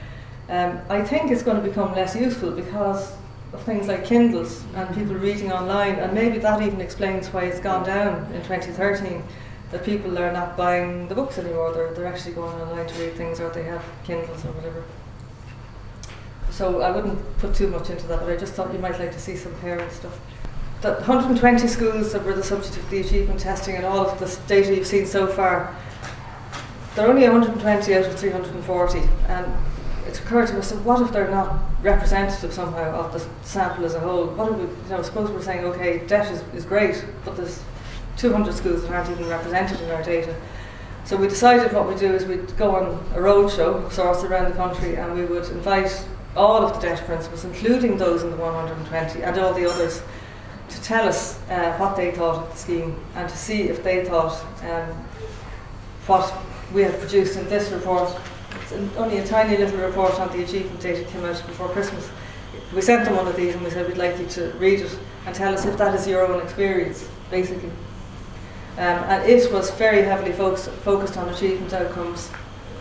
I think it's going to become less useful because of things like Kindles and people reading online, and maybe that even explains why it's gone down in 2013, that people are not buying the books anymore, they're actually going online to read things, or they have Kindles or whatever. So I wouldn't put too much into that, but I just thought you might like to see some parent stuff. The 120 schools that were the subject of the achievement testing and all of the data you've seen so far, there are only 120 out of 340, and it's occurred to us, so what if they're not representative somehow of the sample as a whole? What do we, suppose we're saying, okay, DEIS is great, but there's 200 schools that aren't even represented in our data. So we decided what we'd do is we'd go on a roadshow of sorts around the country, and we would invite all of the DEIS principals, including those in the 120 and all the others, to tell us what they thought of the scheme, and to see if they thought what we had produced in this report. It's only a tiny little report on the achievement data came out before Christmas. We sent them one of these and we said we'd like you to read it and tell us if that is your own experience, basically. And it was very heavily focused on achievement outcomes.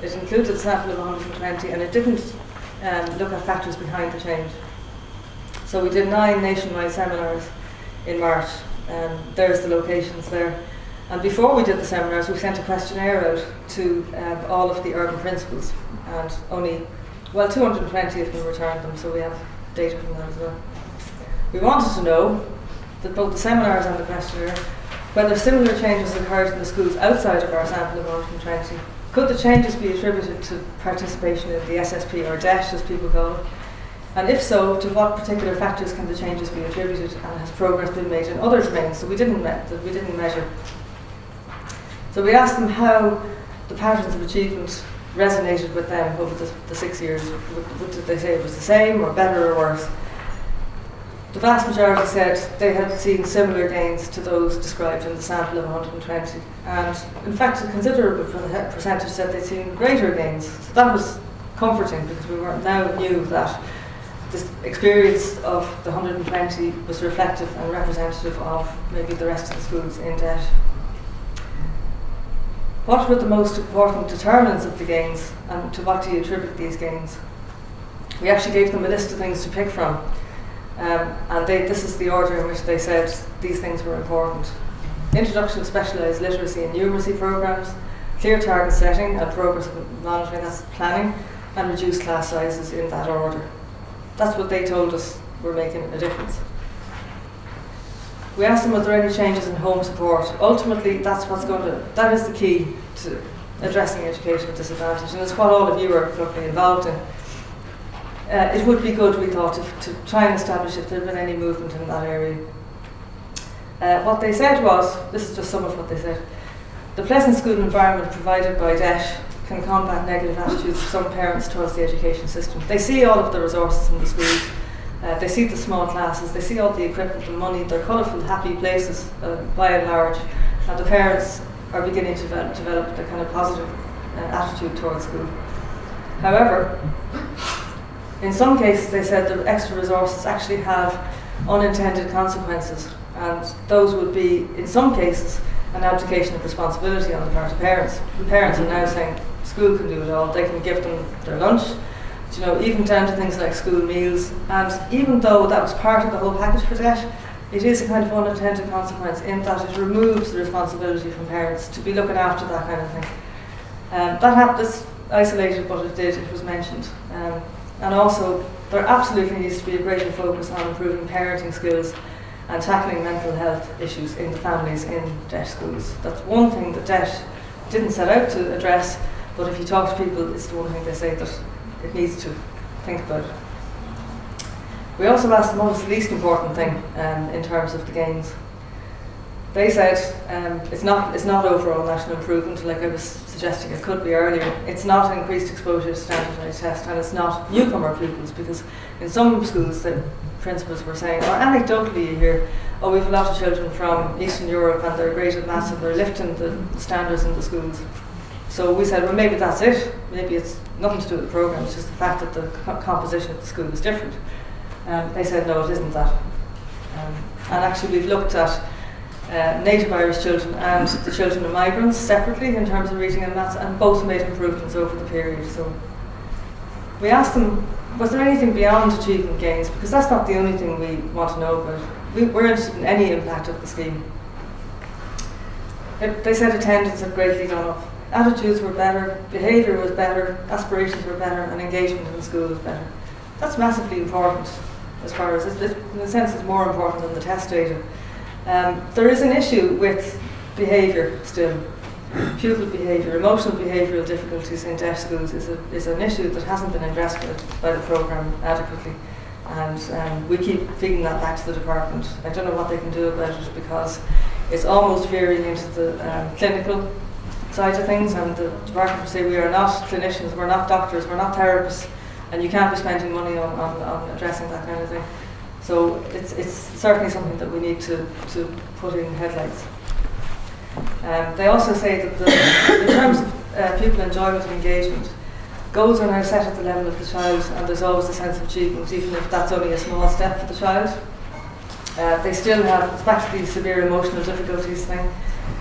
It included a sample of 120, and it didn't look at factors behind the change. So we did 9 nationwide seminars in March, and there's the locations there. And before we did the seminars, we sent a questionnaire out to all of the urban principals, and only, 220 of them returned them, so we have data from that as well. We wanted to know that both the seminars and the questionnaire, whether similar changes occurred in the schools outside of our sample of 120. Could the changes be attributed to participation in the SSP, or DEIS as people call it? And if so, to what particular factors can the changes be attributed, and has progress been made in other domains that we didn't measure? So we asked them how the patterns of achievement resonated with them over the 6 years. Did they say it was the same, or better, or worse? The vast majority said they had seen similar gains to those described in the sample of 120. And in fact, a considerable percentage said they'd seen greater gains. So that was comforting, because we now knew that this experience of the 120 was reflective and representative of maybe the rest of the schools in debt. What were the most important determinants of the gains, and to what do you attribute these gains? We actually gave them a list of things to pick from, and this is the order in which they said these things were important. Introduction of specialised literacy and numeracy programmes, clear target setting and progress monitoring, that's planning, and reduced class sizes in that order. That's what they told us were making a difference. We asked them, were there any changes in home support? Ultimately, that is the key to addressing educational disadvantage, and it's what all of you are currently involved in. It would be good, we thought, to try and establish if there had been any movement in that area. What they said was, this is just some of what they said, the pleasant school environment provided by DEIS can combat negative attitudes of some parents towards the education system. They see all of the resources in the schools, they see the small classes, they see all the equipment and money, they're colourful, happy places by and large, and the parents are beginning to develop the kind of positive attitude towards school. However, in some cases they said the extra resources actually have unintended consequences, and those would be, in some cases, an abdication of responsibility on the part of parents. The parents are now saying school can do it all, they can give them their lunch, even down to things like school meals, and even though that was part of the whole package for DEIS, it is a kind of unintended consequence in that it removes the responsibility from parents to be looking after that kind of thing. That was isolated, but it was mentioned. And also, there absolutely needs to be a greater focus on improving parenting skills and tackling mental health issues in the families in DEIS schools. That's one thing that DEIS didn't set out to address, but if you talk to people, it's the one thing they say that it needs to think about it. We also asked them what was the least important thing in terms of the gains. They said it's not overall national improvement, like I was suggesting it could be earlier. It's not increased exposure to standardised tests, and it's not newcomer pupils, because in some schools the principals were saying, or anecdotally you hear, oh, we have a lot of children from Eastern Europe and they're great at maths and they're lifting the standards in the schools. So we said, well, maybe that's it. Maybe it's nothing to do with the programme, it's just the fact that the composition of the school is different. They said, no, it isn't that. And actually we've looked at native Irish children and the children of migrants separately in terms of reading and maths, and both made improvements over the period. So we asked them, was there anything beyond achievement gains? Because that's not the only thing we want to know about. We're interested in any impact of the scheme. They said attendance had greatly gone up. Attitudes were better, behaviour was better, aspirations were better, and engagement in school was better. That's massively important, as far as, in a sense, it's more important than the test data. There is an issue with behaviour still. Pupil behaviour, emotional behavioural difficulties in DEIS schools is an issue that hasn't been addressed by the programme adequately, and we keep feeding that back to the department. I don't know what they can do about it, because it's almost veering into the clinical side of things, and the department will say we are not clinicians, we're not doctors, we're not therapists, and you can't be spending money on addressing that kind of thing. So it's certainly something that we need to put in headlights. They also say that in terms of pupil enjoyment and engagement, goals are now set at the level of the child, and there's always a sense of achievement, even if that's only a small step for the child. They still have, it's back to the severe emotional difficulties thing,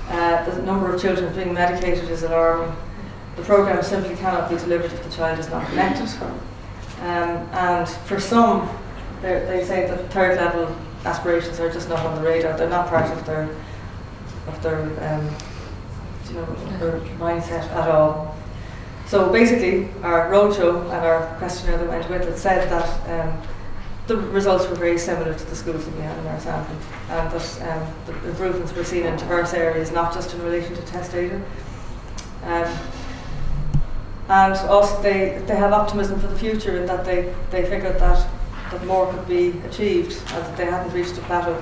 the number of children being medicated is alarming. The programme simply cannot be delivered if the child is not connected. And for some, they say that third level aspirations are just not on the radar, they're not part of their mindset at all. So basically, our roadshow and our questionnaire that went with it said that the results were very similar to the schools that we had in our sample, and that the improvements were seen in diverse areas, not just in relation to test data. And also they have optimism for the future, in that they figured that more could be achieved, and that they hadn't reached a plateau.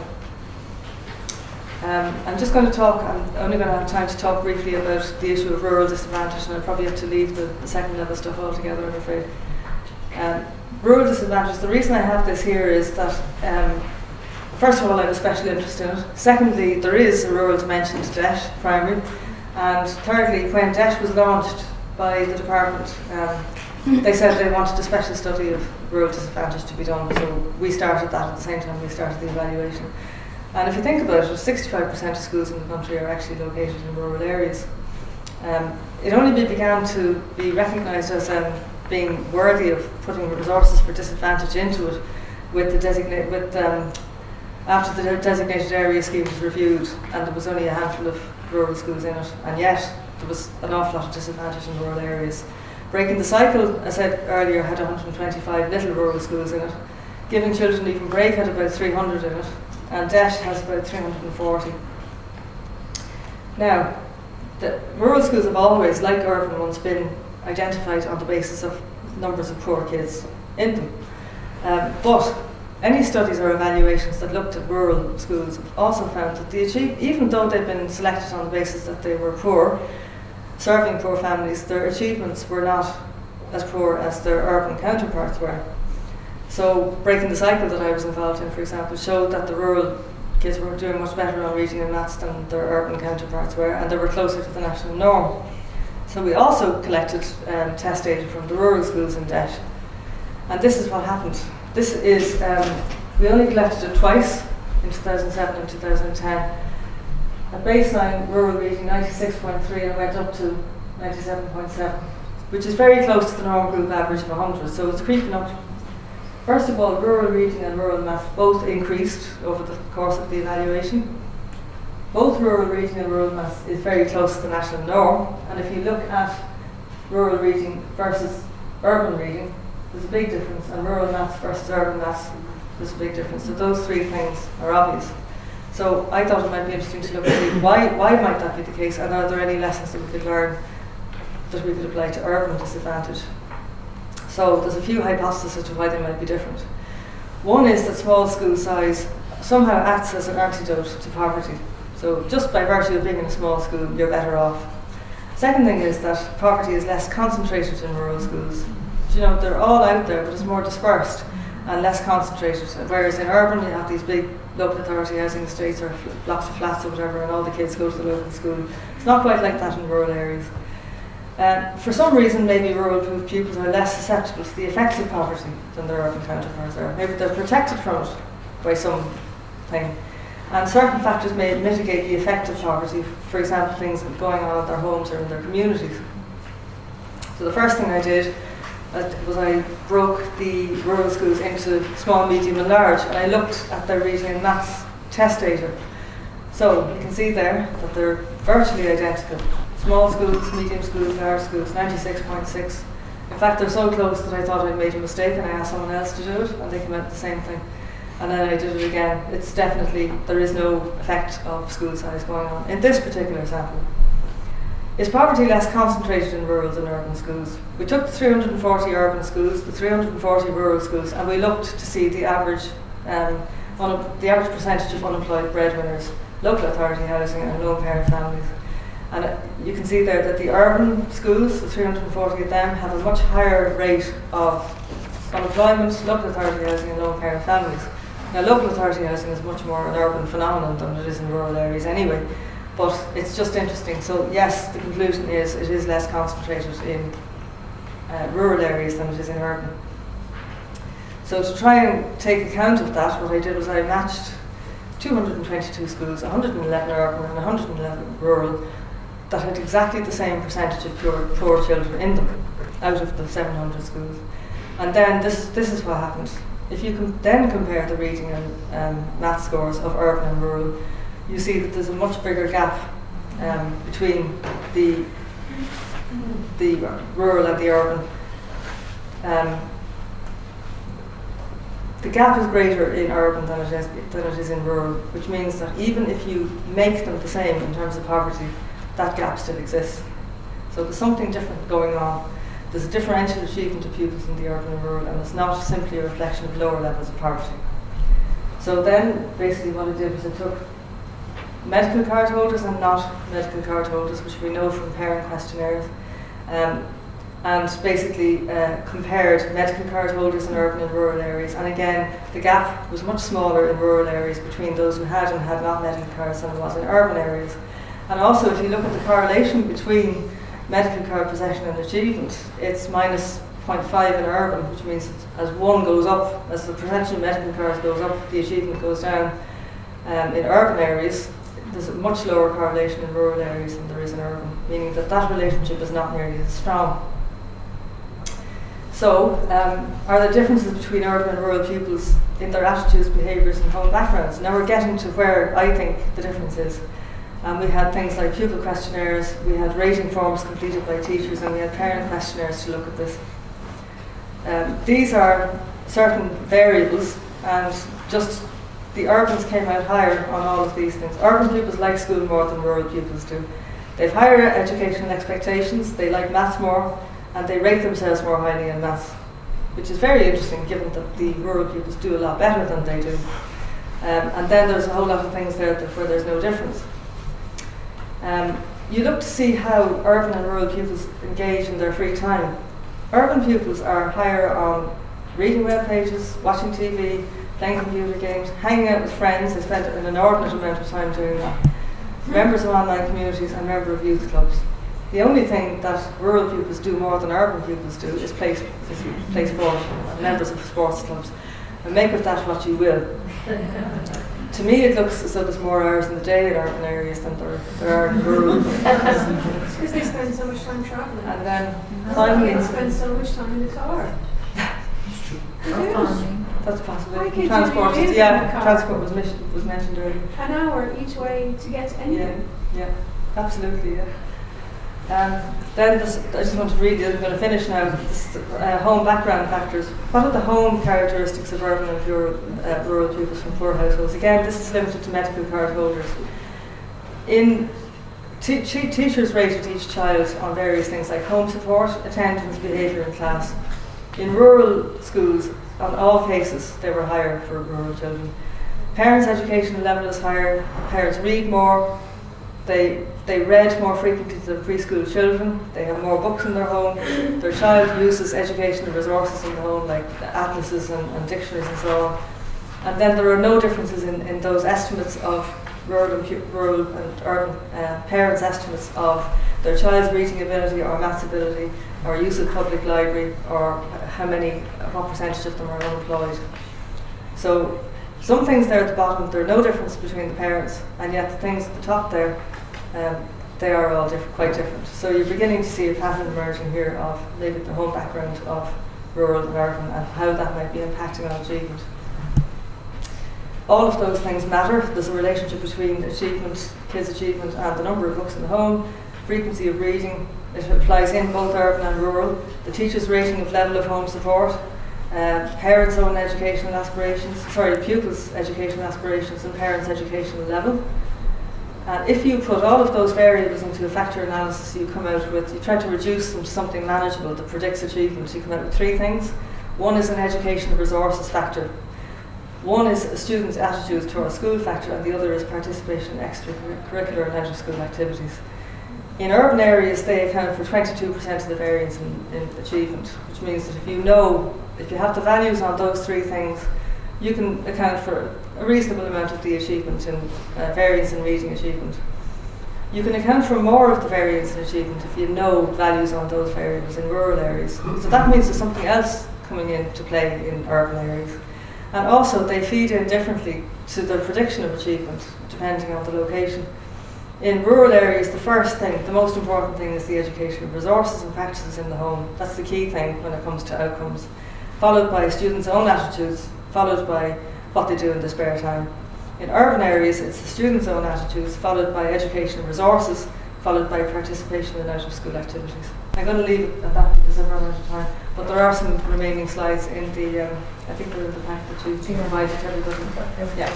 I'm just going to talk, I'm only going to have time to talk briefly about the issue of rural disadvantage, and I'll probably have to leave the second level stuff altogether, I'm afraid. Rural disadvantage, the reason I have this here is that, first of all, I have a special interest in it. Secondly, there is a rural dimension to DEIS primary. And thirdly, when DEIS was launched by the department, they said they wanted a special study of rural disadvantage to be done. So we started that at the same time we started the evaluation. And if you think about it, 65% of schools in the country are actually located in rural areas. It only began to be recognised as being worthy of putting resources for disadvantage into it after the designated area scheme was reviewed, and there was only a handful of rural schools in it, and yet there was an awful lot of disadvantage in rural areas. Breaking the Cycle, as I said earlier, had 125 little rural schools in it. Giving Children Even Break had about 300 in it, and DEIS has about 340. Now, the rural schools have always, like urban ones, been identified on the basis of numbers of poor kids in them. But any studies or evaluations that looked at rural schools have also found that even though they've been selected on the basis that they were poor, serving poor families, their achievements were not as poor as their urban counterparts were. So Breaking the Cycle that I was involved in, for example, showed that the rural kids were doing much better on reading and maths than their urban counterparts were, and they were closer to the national norm. So we also collected test data from the rural schools in DEIS. And this is what happened. This is, we only collected it twice, in 2007 and 2010. At baseline, rural reading 96.3 and went up to 97.7, which is very close to the norm group average of 100, so it's creeping up. First of all, rural reading and rural maths both increased over the course of the evaluation. Both rural reading and rural maths is very close to the national norm, and if you look at rural reading versus urban reading, there's a big difference, and rural maths versus urban maths, there's a big difference. So those three things are obvious. So I thought it might be interesting to look and see why might that be the case, and are there any lessons that we could learn that we could apply to urban disadvantage. So there's a few hypotheses as to why they might be different. One is that small school size somehow acts as an antidote to poverty. So just by virtue of being in a small school, you're better off. Second thing is that poverty is less concentrated in rural schools. You know, they're all out there, but it's more dispersed and less concentrated. Whereas in urban, you have these big local authority housing estates or blocks of flats or whatever, and all the kids go to the local school. It's not quite like that in rural areas. For some reason, maybe rural pupils are less susceptible to the effects of poverty than their urban counterparts are. Maybe they're protected from it by something. And certain factors may mitigate the effect of poverty, for example, things going on at their homes or in their communities. So the first thing I did was I broke the rural schools into small, medium and large, and I looked at their reading and maths test data. So you can see there that they're virtually identical. Small schools, medium schools, large schools, 96.6. In fact, they're so close that I thought I'd made a mistake and I asked someone else to do it, and they came out the same thing. And then I did it again. It's definitely, there is no effect of school size going on in this particular sample. Is poverty less concentrated in rural than urban schools? We took the 340 urban schools, the 340 rural schools, and we looked to see the average percentage of unemployed breadwinners, local authority housing and lone parent families. And you can see there that the urban schools, the 340 of them, have a much higher rate of unemployment, local authority housing and lone parent families. Now, local authority housing is much more an urban phenomenon than it is in rural areas anyway, but it's just interesting. So yes, the conclusion is it is less concentrated in rural areas than it is in urban. So to try and take account of that, what I did was I matched 222 schools, 111 urban and 111 rural, that had exactly the same percentage of poor children in them, out of the 700 schools. And then this is what happened. If you then compare the reading and math scores of urban and rural, you see that there's a much bigger gap between the rural and the urban. The gap is greater in urban than it is in rural, which means that even if you make them the same in terms of poverty, that gap still exists. So there's something different going on. There's a differential achievement of pupils in the urban and rural, and it's not simply a reflection of lower levels of poverty. So then, basically what I did was I took medical card holders and not medical card holders, which we know from parent questionnaires, and basically compared medical card holders in urban and rural areas. And again, the gap was much smaller in rural areas between those who had and had not medical cards than it was in urban areas. And also, if you look at the correlation between medical card possession and achievement, it's minus 0.5 in urban, which means as one goes up, as the percentage of medical cards goes up, the achievement goes down. In urban areas, there's a much lower correlation in rural areas than there is in urban, meaning that that relationship is not nearly as strong. So, are there differences between urban and rural pupils in their attitudes, behaviours and home backgrounds? Now we're getting to where I think the difference is. We had things like pupil questionnaires, we had rating forms completed by teachers, and we had parent questionnaires to look at this. These are certain variables, and just the urbans came out higher on all of these things. Urban pupils like school more than rural pupils do. They have higher educational expectations, they like maths more, and they rate themselves more highly in maths, which is very interesting given that the rural pupils do a lot better than they do. And then there's a whole lot of things there where there's no difference. You look to see how urban and rural pupils engage in their free time. Urban pupils are higher on reading web pages, watching TV, playing computer games, hanging out with friends. They spend an inordinate amount of time doing that. Members of online communities and members of youth clubs. The only thing that rural pupils do more than urban pupils do is play sport, members of sports clubs. And make of that what you will. To me, it looks as though there's more hours in the day in urban areas than there are in rural. Because they spend so much time travelling. And then finally, they spend so much time in the car. That's possible. Transport Transport was mentioned earlier. An hour each way to get to anything. Yeah, absolutely. Yeah. Then I just want to read it. I'm going to finish now. This, home background factors. What are the home characteristics of urban and rural pupils from poor households? Again, this is limited to medical card holders. Teachers rated each child on various things like home support, attendance, behaviour in class. In rural schools, on all cases, they were higher for rural children. Parents' educational level is higher. Parents read more. They read more frequently to their preschool children. They have more books in their home. Their child uses educational resources in the home, like atlases and dictionaries and so on. And then there are no differences in those estimates of rural and urban parents' estimates of their child's reading ability or maths ability or use of public library or what percentage of them are unemployed. So some things there at the bottom, there are no difference between the parents, and yet the things at the top there, they are all quite different. So you're beginning to see a pattern emerging here of maybe the home background of rural and urban and how that might be impacting on achievement. All of those things matter. There's a relationship between achievement, kids' achievement, and the number of books in the home, frequency of reading. It applies in both urban and rural. The teacher's rating of level of home support, parents' own educational aspirations, pupils' educational aspirations and parents' educational level. And if you put all of those variables into a factor analysis, you try to reduce them to something manageable that predicts achievement. You come out with three things. One is an educational resources factor. One is a student's attitude towards school factor, and the other is participation in extracurricular and out-of-school activities. In urban areas, they account for 22% of the variance in achievement, which means that if you have the values on those three things, you can account for a reasonable amount of the achievement in variance in reading achievement. You can account for more of the variance in achievement if you know values on those variables in rural areas. So that means there's something else coming into play in urban areas. And also they feed in differently to the prediction of achievement, depending on the location. In rural areas, the most important thing is the educational resources and practices in the home. That's the key thing when it comes to outcomes. Followed by students' own attitudes, followed by what they do in their spare time. In urban areas, it's the students' own attitudes, followed by educational resources, followed by participation in out-of-school activities. I'm going to leave it at that because I've run out of time. But there are some remaining slides in the, I think they're in the pack that you provided to everybody. Yeah.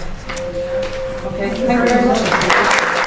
Okay, thank you very much.